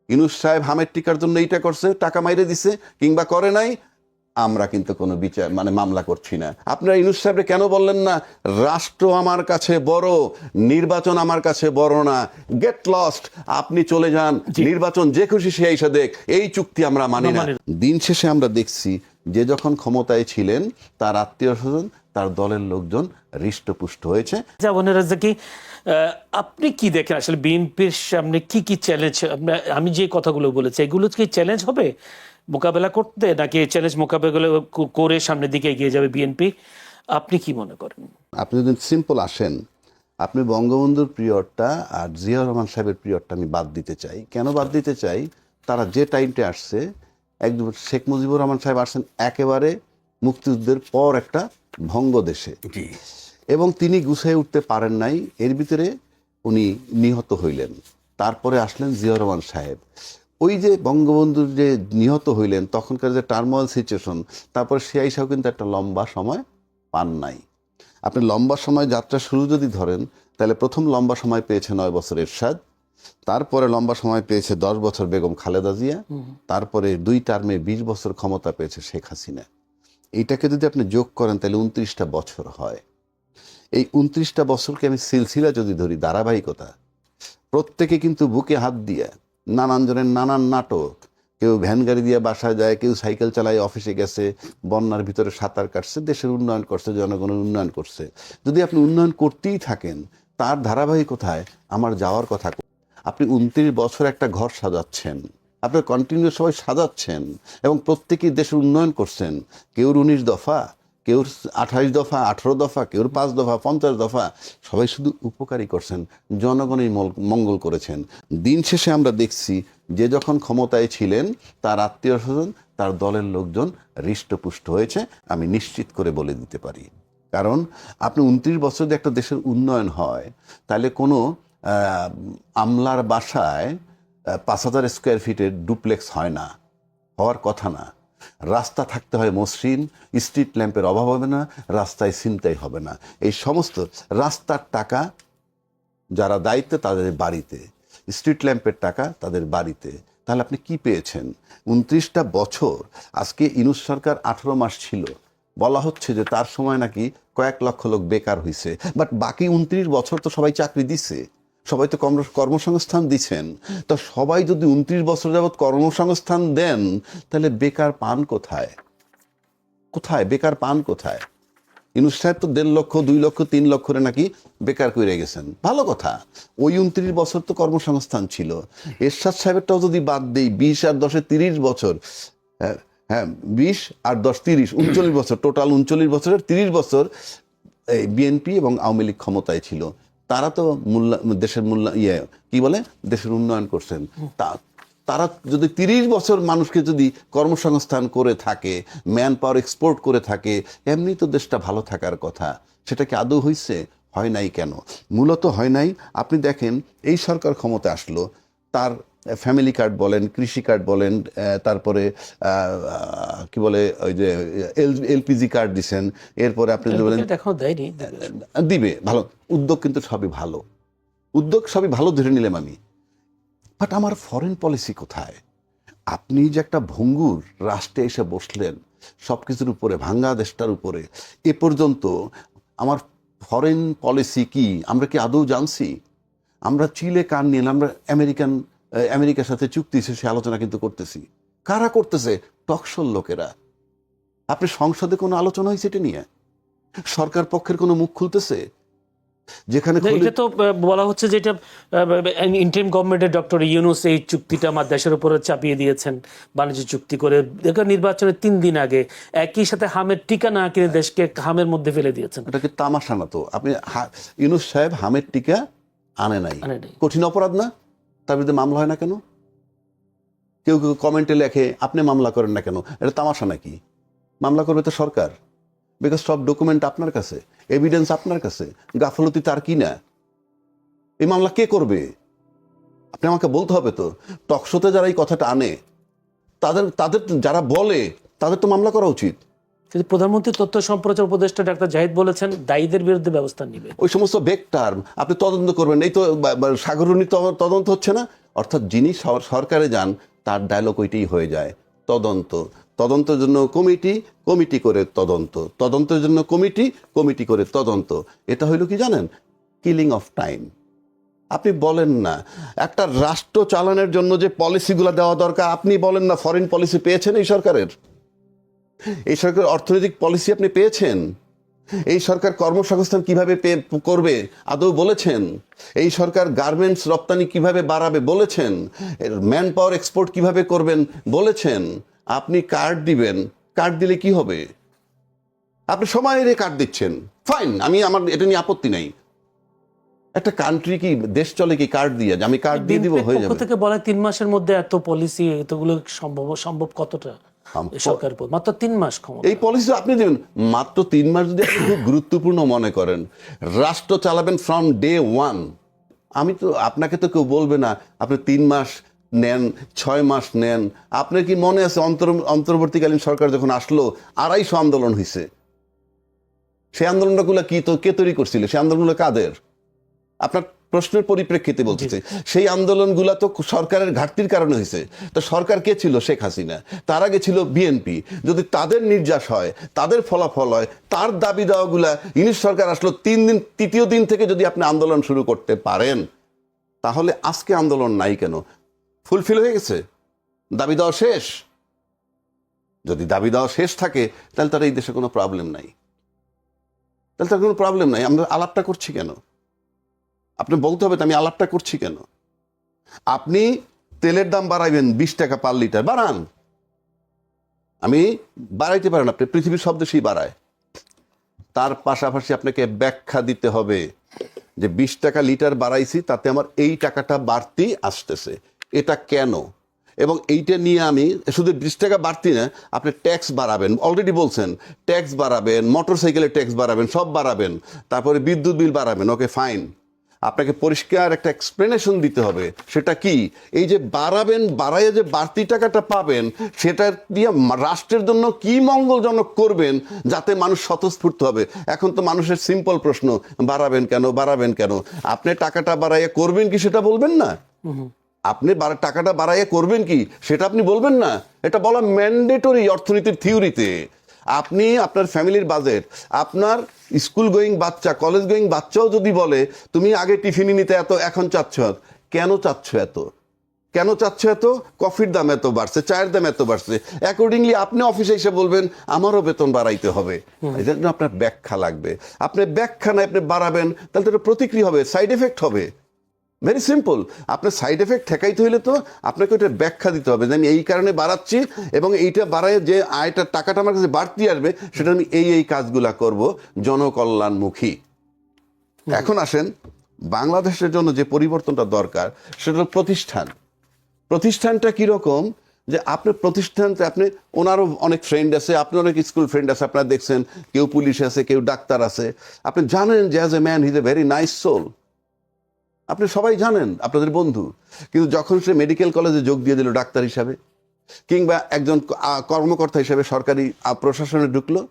ইউনূস সাহেব হামের টিকার জন্য এইটা করছে, টাকা মাইরে দিছে কিংবা করে নাই, আমরা কিন্তু কোনো বিচার মামলা করছি না। আপনারা ইউনূস সাহেবরে কেন বললেন না রাষ্ট্র আমার কাছে বড়, নির্বাচন আমার কাছে বড় না, গেট লস্ট, আপনি চলে যান, নির্বাচন যে খুশি সে এসে দেখ, এই চুক্তি আমরা মানি না। দিন শেষে আমরা দেখছি যে যখন ক্ষমতায় ছিলেন তার আত্মীয় স্বজন, তার দলের লোকজন হৃষ্টপুষ্ট হয়েছে। আপনি কি দেখেন আসলে বিএনপির সামনে কি কি চ্যালেঞ্জ? আমি যে কথাগুলো বলেছি এগুলো কি চ্যালেঞ্জ হবে মোকাবেলা করতে, নাকি চ্যালেঞ্জ মোকাবেলা করে সামনের দিকে এগিয়ে যাবে বিএনপি? আপনি কি মনে করেন? আপনি যদি সিম্পল আসেন, আপনি বঙ্গবন্ধুর পিরিয়ডটা আর জিয়াউর রহমান সাহেবের পিরিয়ডটা আমি বাদ দিতে চাই। কেন বাদ দিতে চাই? তারা যে টাইমটা আসছে, একদম শেখ মুজিবুর রহমান সাহেব আসছেন একেবারে মুক্তিযুদ্ধের পর একটা ভঙ্গ দেশে, এবং তিনি গুছিয়ে উঠতে পারেন নাই, এর ভিতরে উনি নিহত হইলেন। তারপরে আসলেন জিয়াউর রহমান সাহেব। ওই যে বঙ্গবন্ধুর যে নিহত হইলেন তখনকার যে টার্মোয়াল সিচুয়েশন, তারপরে সে আইসাও কিন্তু একটা লম্বা সময় পান নাই। আপনি লম্বা সময় যাত্রা শুরু যদি ধরেন, তাহলে প্রথম লম্বা সময় পেয়েছে 9 বছর এরশাদ, তারপরে লম্বা সময় পেয়েছে 10 বছর বেগম খালেদা জিয়া, তারপরে 2 টার্মে 20 বছর ক্ষমতা পেয়েছে শেখ হাসিনা। এইটাকে যদি আপনি যোগ করেন তাহলে 29টা বছর হয়। এই 29টা বছরকে আমি সিলসিলা যদি ধরি, ধারাবাহিকতা, প্রত্যেকে কিন্তু বুকে হাত দিয়ে নানান জনের নানান নাটক, কেউ ভ্যান গাড়ি দিয়ে বাসায় যায়, কেউ সাইকেল চালায় অফিসে গেছে, বন্যার ভিতরে সাঁতার কাটছে, দেশের উন্নয়ন করছে, জনগণের উন্নয়ন করছে। যদি আপনি উন্নয়ন করতেই থাকেন, তার ধারাবাহিকতায় আমার যাওয়ার কথা। আপনি 29 বছর একটা ঘর সাজাচ্ছেন, আপনি কন্টিনিউ সবাই সাজাচ্ছেন এবং প্রত্যেকেই দেশের উন্নয়ন করছেন। কেউ 19 দফা, কেউ 28 দফা, 18 দফা, কেউ 5 দফা, 50 দফা, সবাই শুধু উপকারী করছেন, জনগণই মঙ্গল করেছেন। দিন শেষে আমরা দেখছি যে যখন ক্ষমতায় ছিলেন তার আত্মীয় স্বজন, তার দলের লোকজন হৃষ্টপুষ্ট হয়েছে, আমি নিশ্চিত করে বলে দিতে পারি। কারণ আপনি 29 বছর যদি একটা দেশের উন্নয়ন হয়, তাহলে কোনো আমলার বাসায় 5000 স্কোয়ার ফিটের ডুপ্লেক্স হয় না, হওয়ার কথা না। রাস্তা থাকতে হয় মসৃণ, স্ট্রিট ল্যাম্পের অভাব হবে না, রাস্তায় ছিনতাই হবে না। এই সমস্ত রাস্তার টাকা যারা দায়িত্বে তাদের বাড়িতে, স্ট্রিট ল্যাম্পের টাকা তাদের বাড়িতে। তাহলে আপনি কি পেয়েছেন? 29টা বছর। আজকে ইউনূস সরকার 18 মাস ছিল, বলা হচ্ছে যে তার সময় নাকি কয়েক লক্ষ লোক বেকার হয়েছে, বাট বাকি 29 বছর তো সবাই চাকরি দিছে, সবাই তো কর্মসংস্থান দিচ্ছেন। তো সবাই যদি 29 বছর যাবৎ কর্মসংস্থান দেন, তাহলে বেকার পান কোথায়? কোথায় বেকার পান কোথায়? ইউনূস সাহেব তো 1.5 লক্ষ, 2 লক্ষ, 3 লক্ষরে নাকি বেকার করে গেছেন, ভালো কথা। ওই 29 বছর তো কর্মসংস্থান ছিল। এরশাদ সাহেবেরটাও যদি বাদ দেই, 20 আর 10 30 বছর, হ্যাঁ 20 আর 10 30 39 বছর, টোটাল 39 বছরের 30 বছর বিএনপি এবং আওয়ামী লীগ ক্ষমতায় ছিল। তারা তো দেশের কি বলে দেশের উন্নয়ন করছেন। তারা যদি 30 বছর মানুষকে যদি কর্মসংস্থান করে থাকে, ম্যান পাওয়ার এক্সপোর্ট করে থাকে, এমনি তো দেশটা ভালো থাকার কথা। সেটা কি আদৌ হয়েছে? হয় নাই। কেন? মূলত হয় নাই। আপনি দেখেন এই সরকার ক্ষমতা আসলো, তার ফ্যামিলি কার্ড বলেন, কৃষি কার্ড বলেন, তারপরে কি বলে ওই যে এলপিজি কার্ড দিচ্ছেন, এরপরে আপনি বলেন দিবে, ভালো উদ্যোগ, কিন্তু সবই ভালো উদ্যোগ, সবই ভালো ধরে নিলাম আমি। বাট আমার ফরেন পলিসি কোথায়? আপনি যে একটা ভঙ্গুর রাষ্ট্রে এসে বসলেন, সব কিছুর উপরে, ভাঙ্গা দেশটার উপরে, এ পর্যন্ত আমার ফরেন পলিসি কি আমরা কি আদৌ জানছি? আমরা চিলে কান নিয়ে আমরা আমেরিকার সাথে চুক্তি সে আলোচনা কিন্তু করতেছি। কারা করতেছে? টকশোর লোকেরা। আপনি সংসদে কোনো আলোচনা হয়েছে এটা নিয়ে? সরকার পক্ষের কোনো মুখ খুলতেছে? যেখানে এটা তো বলা হচ্ছে যে এটা ইন্টারিম গভর্নমেন্টের ডক্টর ইউনূস এই চুক্তিটা আমার দেশের উপরে চাপিয়ে দিয়েছেন, বাণিজ্য চুক্তি করে। নির্বাচনের 3 দিন আগে একই সাথে হামের টিকা না কিনে দেশকে হামের মধ্যে ফেলে দিয়েছেন। এটা কি তামাশা না? তো আপনি ইউনূস সাহেব হামের টিকা আনে নাই, কঠিন অপরাধ না? তার বিরুদ্ধে মামলা হয় না কেন? কেউ কেউ কমেন্টে লেখে আপনি মামলা করেন না কেন। এটা তামাশা নাকি? মামলা করবে তো সরকার, বিকজ সব ডকুমেন্ট আপনার কাছে, এভিডেন্স আপনার কাছে, গাফলতি তার কি না? এই মামলা কে করবে? আপনি আমাকে বলতে হবে তো। টকশোতে যারা এই কথাটা আনে, তাদের যারা বলে, তাদের তো মামলা করা উচিত। কিন্তু প্রধানমন্ত্রী তথ্য সম্প্রচার উপদেষ্টা ডাক্তার জাহিদ বলেছেন দায়ীদের বিরুদ্ধে ব্যবস্থা নিবে। ওই সমস্ত বেক টার্ম আপনি তদন্ত করবেন। এই তো সাগররুনি তদন্ত হচ্ছে না, অর্থাৎ যিনি সরকারে যান তার ডায়লগ ওইটাই হয়ে যায়, তদন্ত, তদন্তের জন্য কমিটি, কমিটি করে তদন্ত, তদন্তের জন্য কমিটি, কমিটি করে তদন্ত। এটা হইল কি জানেন, কিলিং অফ টাইম। আপনি বলেন না একটা রাষ্ট্র চালানোর জন্য যে পলিসিগুলো দেওয়া দরকার, আপনি বলেন না ফরেন পলিসি পেয়েছেন এই সরকারের? এই সরকারের অর্থনৈতিক পলিসি আপনি পেয়েছেন? এই সরকার কর্মসংস্থান কিভাবে করবে আদৌ বলেছেন? এই সরকার গার্মেন্টস রপ্তানি কিভাবে বাড়াবে বলেছেন? ম্যান পাওয়ার এক্সপোর্ট কিভাবে করবেন বলেছেন? আপনি কার্ড দিবেন, কার্ড দিলে কি হবে? আপনি সময়ের কার্ড দিচ্ছেন, ফাইন, আমার এটা নিয়ে আপত্তি নাই। একটা কান্ট্রি কি দেশ চলে কি কার্ড দিয়ে? আমি কার্ড দিয়ে দিব, হয়ে যাবে। থেকে বলে 3 মাসের মধ্যে এত পলিসি, এতগুলো সম্ভব কতটা? সরকার মাত্র 3 মাস ক্ষমতা। এই পলিসি আপনি দেবেন মাত্র 3 মাস। যদি আপনি খুব গুরুত্বপূর্ণ মনে করেন, রাষ্ট্র চালাবেন ফ্রম ডে 1, আমি তো আপনাকে তো কেউ বলবে না আপনি 3 মাস নেন, 6 মাস নেন। আপনার কি মনে আছে অন্তর্বর্তীকালীন সরকার যখন আসলো 250 আন্দোলন হয়েছে? সেই আন্দোলনগুলো কে তৈরি করছিল? সেই আন্দোলনগুলো কাদের? আপনার প্রশ্নের পরিপ্রেক্ষিতে বলতেছে, সেই আন্দোলনগুলো তো সরকারের ঘাটতির কারণে হয়েছে। তো সরকার কে ছিল? শেখ হাসিনা। তার আগে ছিল বিএনপি। যদি তাদের নির্যাস হয়, তাদের ফলাফল হয়, তার দাবি দেওয়াগুলা, ইউনিট সরকার আসলো 3 দিন, তৃতীয় দিন থেকে যদি আপনি আন্দোলন শুরু করতে পারেন, তাহলে আজকে আন্দোলন নাই কেন? ফুলফিল হয়ে গেছে, দাবি দেওয়া শেষ। যদি দাবি দেওয়া শেষ থাকে তাহলে তার এই দেশে কোনো প্রবলেম নাই, তাহলে তার কোনো প্রবলেম নাই। আমরা আলাপটা করছি কেন? আপনি বলতে হবে আমি আলাপটা করছি কেন? আপনি তেলের দাম বাড়াইবেন 20 টাকা পার লিটার, বাড়ান। আমি বাড়াইতে পারেন, আপনি পৃথিবীর সব দেশেই বাড়ায়। তার পাশাপাশি আপনাকে ব্যাখ্যা দিতে হবে যে 20 টাকা লিটার বাড়াইছি, তাতে আমার এই টাকাটা বাড়তি আসতেছে, এটা কেন? এবং এইটা নিয়ে আমি শুধু 20 টাকা বাড়তি না, আপনি ট্যাক্স বাড়াবেন, অলরেডি বলছেন ট্যাক্স বাড়াবেন, মোটর সাইকেলের ট্যাক্স বাড়াবেন, সব বাড়াবেন, তারপরে বিদ্যুৎ বিল বাড়াবেন, ওকে ফাইন। আপনাকে পরিষ্কার একটা এক্সপ্লেনেশন দিতে হবে, সেটা কি? এই যে বাড়াবেন, বাড়াইয়া যে বাড়তি টাকাটা পাবেন, সেটা দিয়ে রাষ্ট্রের জন্য কি মঙ্গলজনক করবেন যাতে মানুষ স্বতঃস্ফূর্ত হবে। এখন তো মানুষের সিম্পল প্রশ্ন, বাড়াবেন কেন, বাড়াবেন কেন? আপনি টাকাটা বাড়াইয়া করবেন কি সেটা বলবেন না? আপনি টাকাটা বাড়াইয়া করবেন কি সেটা আপনি বলবেন না? এটা বলা ম্যান্ডেটরি অর্থনীতির থিওরিতে। আপনি আপনার ফ্যামিলির বাজেট, আপনার স্কুল গোয়িং বাচ্চা, কলেজ গোয়িং বাচ্চাও যদি বলে তুমি আগে টিফিন নিতে এত, এখন চাচ্ছ, কেন চাচ্ছ এত? কেন চাচ্ছ এত? কফির দাম এত বাড়ছে, চায়ের দাম এত বাড়ছে, অ্যাকর্ডিংলি আপনি অফিসে এসে বলবেন আমারও বেতন বাড়াইতে হবে। এই জন্য আপনার ব্যাখ্যা লাগবে। আপনি ব্যাখ্যা না আপনি বাড়াবেন, তাহলে তো প্রতিক্রিয়া হবে, সাইড এফেক্ট হবে। Very simple. আপনার সাইড এফেক্ট ঠেকাইতে হইলে তো আপনাকে ওইটা ব্যাখ্যা দিতে হবে যে আমি এই কারণে বাড়াচ্ছি, এবং এইটা বাড়ায় যে আয়টা, টাকাটা আমার কাছে বাড়তি আসবে, সেটা আমি এই কাজগুলা করব জনকল্যাণমুখী। এখন আসেন বাংলাদেশের জন্য যে পরিবর্তনটা দরকার, সেটা হলো প্রতিষ্ঠান। প্রতিষ্ঠানটা কিরকম? যে আপনার প্রতিষ্ঠানতে আপনি, ওনারও অনেক ফ্রেন্ড আছে, আপনার অনেক স্কুল ফ্রেন্ড আছে, আপনারা দেখছেন কেউ পুলিশ আছে, কেউ ডাক্তার আছে। আপনি জানেন যে as a man he is a very nice soul, আপনি সবাই জানেন, আপনাদের বন্ধু। কিন্তু যখন সে মেডিকেল কলেজে যোগ দিয়ে দিল ডাক্তার হিসাবে, কিংবা একজন কর্মকর্তা হিসাবে সরকারি প্রশাসনে ঢুকলো,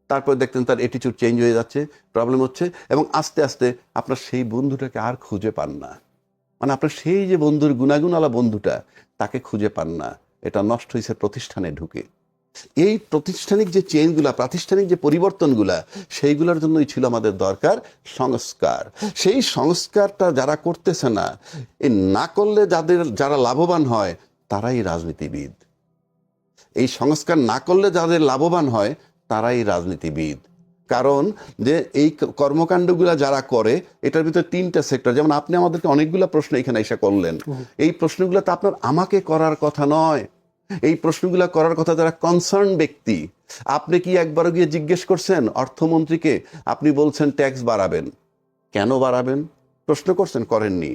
তারপর দেখতেন তার অ্যাটিটিউড চেঞ্জ হয়ে যাচ্ছে, প্রবলেম হচ্ছে, এবং আস্তে আস্তে আপনার সেই বন্ধুটাকে আর খুঁজে পান না। মানে আপনার সেই যে বন্ধুর গুণাগুণওয়ালা বন্ধুটা, তাকে খুঁজে পান না। এটা নষ্ট হয়েছে প্রতিষ্ঠানে ঢুকে। এই প্রাতিষ্ঠানিক যে চেঞ্জগুলা, প্রাতিষ্ঠানিক যে পরিবর্তনগুলা, সেইগুলোর জন্যই ছিল আমাদের দরকার সংস্কার। সেই সংস্কারটা যারা করতেছে না, এই না করলে যারা লাভবান হয় তারাই রাজনীতিবিদ। এই সংস্কার না করলে যাদের লাভবান হয় তারাই রাজনীতিবিদ। কারণ যে এই কর্মকাণ্ডগুলা যারা করে, এটার ভিতরে 3টা সেক্টর। যেমন আপনি আমাদেরকে অনেকগুলো প্রশ্ন এখানে এসে করলেন, এই প্রশ্নগুলো তো আপনার আমাকে করার কথা নয়। এই প্রশ্নগুলো করার কথা যারা কনসার্ন ব্যক্তি। আপনি কি একবারও গিয়ে জিজ্ঞেস করছেন অর্থমন্ত্রীকে? আপনি বলছেন ট্যাক্স বাড়াবেন, কেন বাড়াবেন প্রশ্ন করছেন? করেননি।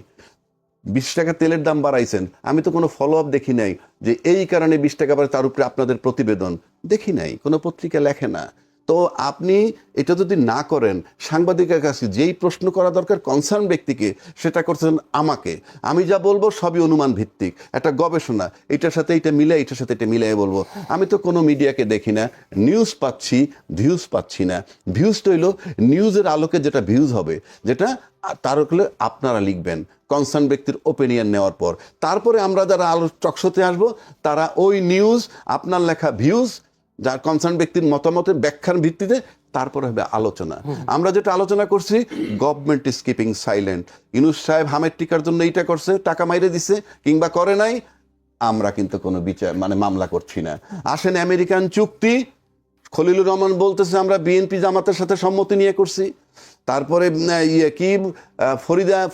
20 টাকা তেলের দাম বাড়াইছেন, আমি তো কোনো ফলো আপ দেখি নাই যে এই কারণে 20 টাকা বাড়ে, তার উপরে আপনাদের প্রতিবেদন দেখি নাই, কোনো পত্রিকা লেখে না। তো আপনি এটা যদি না করেন, সাংবাদিকের কাছে যেই প্রশ্ন করা দরকার কনসার্ন ব্যক্তিকে, সেটা করছেন আমাকে। আমি যা বলবো সবই অনুমান ভিত্তিক, একটা গবেষণা, এটার সাথে এটা মিলে, এটার সাথে এটা মিলাই বলবো। আমি তো কোনো মিডিয়াকে দেখি না, নিউজ পাচ্ছি, ভিউজ পাচ্ছি না। ভিউজটা হইলো নিউজের আলোকে যেটা ভিউজ হবে, যেটা তার হলে আপনারা লিখবেন কনসার্ন ব্যক্তির ওপিনিয়ন নেওয়ার পর। তারপরে আমরা যারা আলো টকশোতে আসবো, তারা ওই নিউজ, আপনার লেখা ভিউজ, যার কনসার্ন ব্যক্তির মতামতের ব্যাখ্যার ভিত্তিতে তারপরে হবে আলোচনা। আমরা যেটা আলোচনা করছি, government is keeping silent. Yunus সাহেব হামের টিকার জন্য এইটা করছে, টাকা মাইরে দিছে কিংবা করে নাই, আমরা কিন্তু কোনো বিচার মামলা করছি না। আসেন আমেরিকান চুক্তি, খলিলুর রহমান বলতেছে আমরা বিএনপি জামাতের সাথে সম্মতি নিয়ে করছি। তারপরে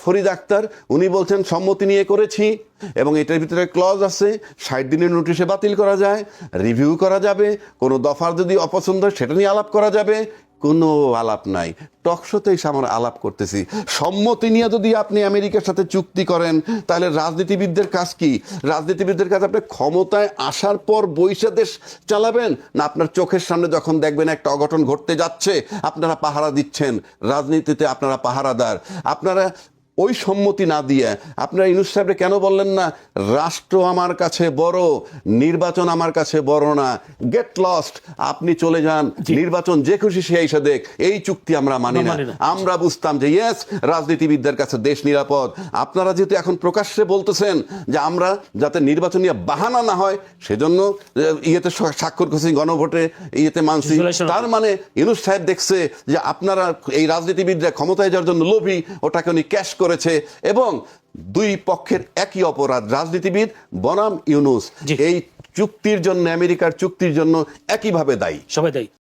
ফরিদা আক্তার উনি বলছেন সম্মতি নিয়ে করেছি, এবং এটার ভিতরে ক্লজ আছে 60 দিনের নোটিশে বাতিল করা যায়, রিভিউ করা যাবে, কোনো দফার যদি অপছন্দ হয় সেটা নিয়ে আলাপ করা যাবে। কোনো আলাপ নাই, টকশোতে এসে আমরা আলাপ করতেছি। সম্মতি নিয়ে যদি আপনি আমেরিকার সাথে চুক্তি করেন, তাহলে রাজনীতিবিদদের কাজ কি? রাজনীতিবিদদের কাজ আপনি ক্ষমতায় আসার পর বৈশা দেশ চালাবেন, না আপনার চোখের সামনে যখন দেখবেন একটা অঘটন ঘটতে যাচ্ছে আপনারা পাহারা দিচ্ছেন? রাজনীতিতে আপনারা পাহারাদার। আপনারা ওই সম্মতি না দিয়ে আপনারা ইউনূস সাহেবরে কেন বললেন না রাষ্ট্র আমার কাছে বড়, নির্বাচন আমার কাছে বড় না? গেট লস্ট, আপনি চলে যান, নির্বাচন যে খুশি সে এসে দেখ, এই চুক্তি আমরা মানি না। আমরা বুঝতাম যে ইয়েস, রাজনীতিবিদদের কাছে দেশ নিরাপদ। আপনারা যেহেতু এখন প্রকাশ্যে বলতেছেন যে আমরা যাতে নির্বাচন নিয়ে বাহানা না হয় সেজন্য ইয়েতে স্বাক্ষর করছি, গণভোটে ইয়েতে মানছি, তার মানে ইউনূস সাহেব দেখছে যে আপনারা এই রাজনীতিবিদরা ক্ষমতায় যাওয়ার জন্য লোভী, ওটাকে উনি ক্যাশ করেছে। এবং দুই পক্ষের একই অপরাধ, রাজনীতিবিদ বনাম ইউনূস এই চুক্তির জন্য, আমেরিকার চুক্তির জন্য একইভাবে দায়ী, সবাই দায়ী।